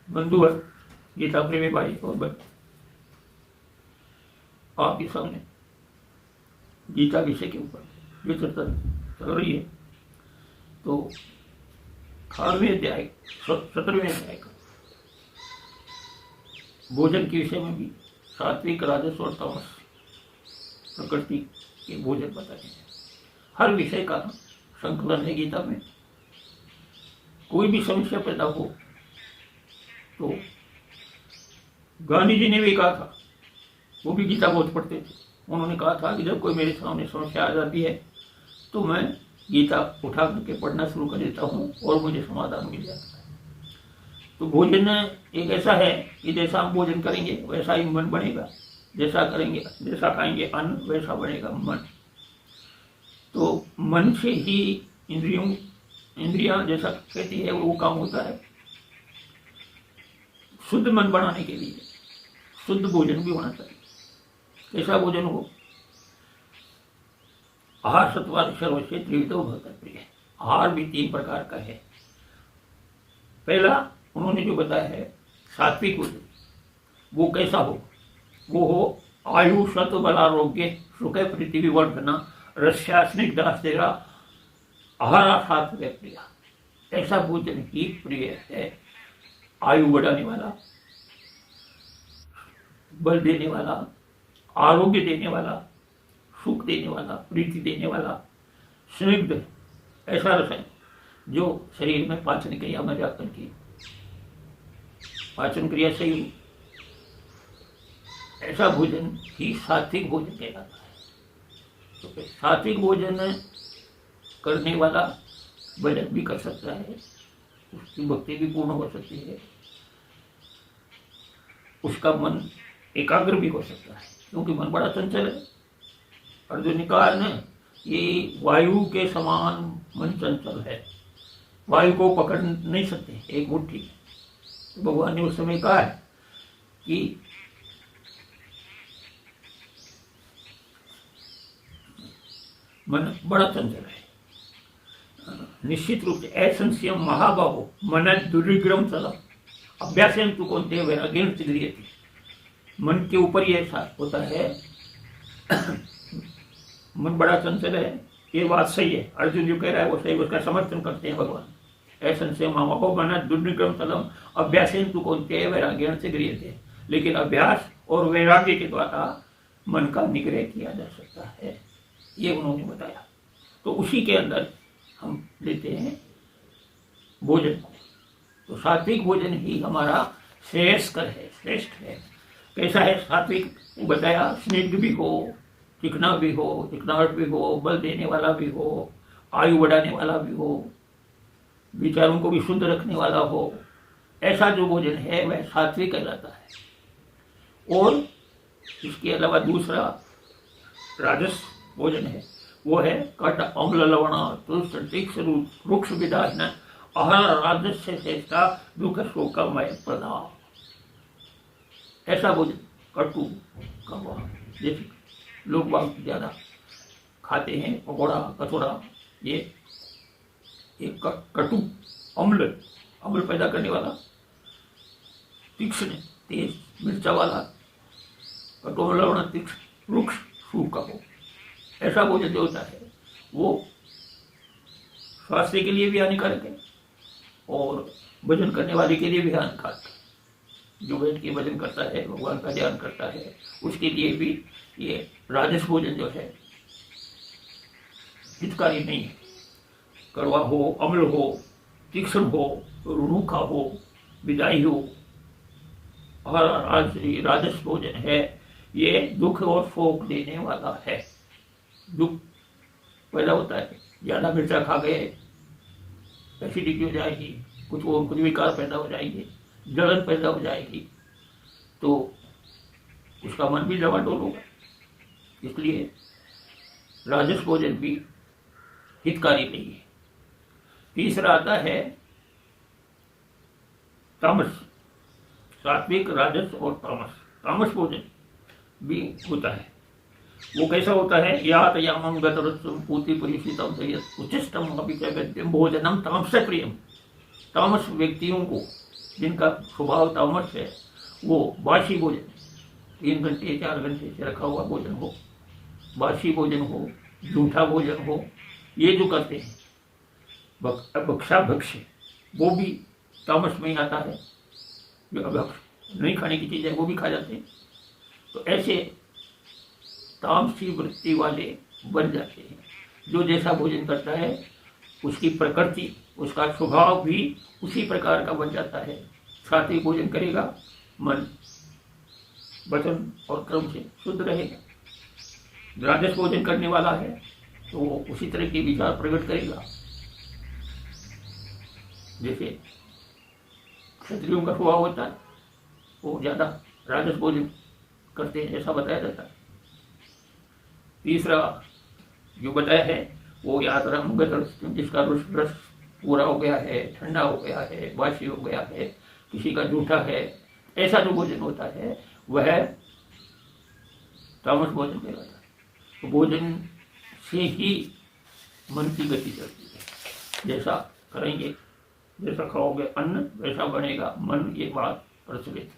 बंधु है गीता प्रेमी भाई और बहन, आपके सामने गीता विषय के ऊपर जो चर्चा चल रही है, तो 18वें अध्याय 17वें अध्याय का भोजन के विषय में भी सात्विक, राजस और तामस प्रकृति के भोजन बताए हैं। हर विषय का संकलन है गीता में। कोई भी समस्या पैदा हो तो गांधी जी ने भी कहा था, वो भी गीता बहुत पढ़ते थे। उन्होंने कहा था कि जब कोई मेरे सामने समस्या आ जाती है तो मैं गीता उठा करके पढ़ना शुरू कर देता हूँ और मुझे समाधान मिल जाता है। तो भोजन एक ऐसा है कि जैसा हम भोजन करेंगे वैसा ही मन बनेगा, जैसा करेंगे, जैसा खाएंगे अन्न वैसा बनेगा मन। तो मन से ही इंद्रियां जैसा कहती है वो काम होता है। शुद्ध मन बनाने के लिए शुद्ध भोजन भी होना चाहिए। कैसा भोजन हो? आहार सत्वार सर्वस्व त्रिविधो भवति प्रिय। आहार भी 3 प्रकार का है। पहला उन्होंने जो बताया है सात्विक भोजन, वो कैसा हो? वो हो आयु सत बलारोग्य सुख प्रीति विवर्धना रस्या स्निग्धा स्थिरा आहारा सात्विक प्रिय। ऐसा भोजन ही प्रिय है। आयु बढ़ाने वाला, बल देने वाला, आरोग्य देने वाला, सुख देने वाला, प्रीति देने वाला, स्निग्ध ऐसा रस है जो शरीर में पाचन क्रिया में जाकर के पाचन क्रिया सही हो। ऐसा भोजन ही सात्विक भोजन कहलाता है। तो सात्विक भोजन करने वाला भजन भी कर सकता है, उसकी भक्ति भी पूर्ण हो सकती है, उसका मन एकाग्र भी हो सकता है, क्योंकि मन बड़ा चंचल है। अर्जुन ने कहा ना, ये वायु के समान मन चंचल है, वायु को पकड़ नहीं सकते एक मुट्ठी। तो भगवान ने उस समय कहा है कि मन बड़ा चंचल है। निश्चित रूप से असंशयम महाबाहो मन दुर्विग्रम चलम अभ्यासम तु कौन्तेय वैराग्येण गृह्यते। मन के ऊपर ही ऐसा होता है। मन बड़ा चंचल है, ये बात सही है। अर्जुन जो कह रहा है वो सही, उसका समर्थन करते हैं भगवान। असंशयम महाबाहो मन दुर्विग्रम चलम अभ्यासम तु कौन्तेय वैराग्येण गृह्यते। लेकिन अभ्यास और वैराग्य के द्वारा मन का निग्रह किया जा सकता है, ये उन्होंने बताया। तो उसी के अंदर हम लेते हैं भोजन को। तो सात्विक भोजन ही हमारा श्रेयस्कर है, श्रेष्ठ है। कैसा है सात्विक? वो बताया, स्निग्ध भी हो, चिकना भी हो, चिकनाहट भी हो, बल देने वाला भी हो, आयु बढ़ाने वाला भी हो, विचारों को भी शुद्ध रखने वाला हो। ऐसा जो भोजन है वह सात्विक कहलाता है। और इसके अलावा दूसरा राजस भोजन है, वो है कट अम्ल लवण तुष्ट तीक्ष्ण रुक्ष विदाहीन आहार राजस्य श्रेष्ठा दुख शोकमय प्रदा। ऐसा भोजन कटु कड़वा, जैसे लोग बहुत ज्यादा खाते हैं पकौड़ा कचौड़ा, ये एक कटु अम्ल पैदा करने वाला, तीक्ष्ण तेज मिर्चा वाला, कटु अम्ल लवण तीक्ष्ण रुक्ष सूखा हो। ऐसा भोजन जो होता है वो स्वास्थ्य के लिए भी हानिकारक है और भजन करने वाले के लिए भी हानिकारक है। जो बैठ के भजन करता है, भगवान का ध्यान करता है, उसके लिए भी ये राजस भोजन जो है हितकारी नहीं है। कड़वा हो, अम्ल हो, तीक्ष्ण हो, रूखा हो, विदाई हो, और राजस भोजन है ये दुख और शोक देने वाला है। दुख पैदा होता है, ज्यादा मिर्चा खा गए एसिडिटी हो जाएगी, कुछ विकार पैदा हो जाएंगे, जलन पैदा हो जाएगी, तो उसका मन भी डवाडोल होगा। इसलिए राजस भोजन भी हितकारी नहीं है। तीसरा आता है तामस। सात्विक, राजस और तामस। तामस भोजन भी होता है। वो कैसा होता है, यात यामम गतरत्सम पूति परिषितम जयत उच्चिष्टम अभी च गद्यम भोजनम तामस प्रियम। तामस व्यक्तियों को, जिनका स्वभाव तामस है, वो बासी भोजन, 3 घंटे 4 घंटे से रखा हुआ भोजन हो, बासी भोजन हो, झूठा भोजन हो, ये जो करते हैं भक्षा भक्ष्य, वो भी तामस में ही आता है। जो अभक्ष नहीं खाने की चीज़ है वो भी खा जाते हैं। तो ऐसे तामसी वृत्ति वाले बन जाते हैं। जो जैसा भोजन करता है उसकी प्रकृति, उसका स्वभाव भी उसी प्रकार का बन जाता है। सात्विक भोजन करेगा, मन वचन और क्रम से शुद्ध रहेगा। राजस भोजन करने वाला है तो वो उसी तरह के विचार प्रकट करेगा। जैसे क्षत्रियों का स्वभाव होता है, वो ज्यादा राजस भोजन करते हैं ऐसा बताया जाता है। तीसरा जो बताया है वो यात्रा जिसका रस पूरा हो गया है, ठंडा हो गया है, बासी हो गया है, किसी का जूठा है, ऐसा जो भोजन होता है वह तामस भोजन कहलाता है। तो भोजन से ही मन की गति चलती है। जैसा करेंगे, जैसा खाओगे अन्न वैसा बनेगा मन, ये बात प्रचलित है।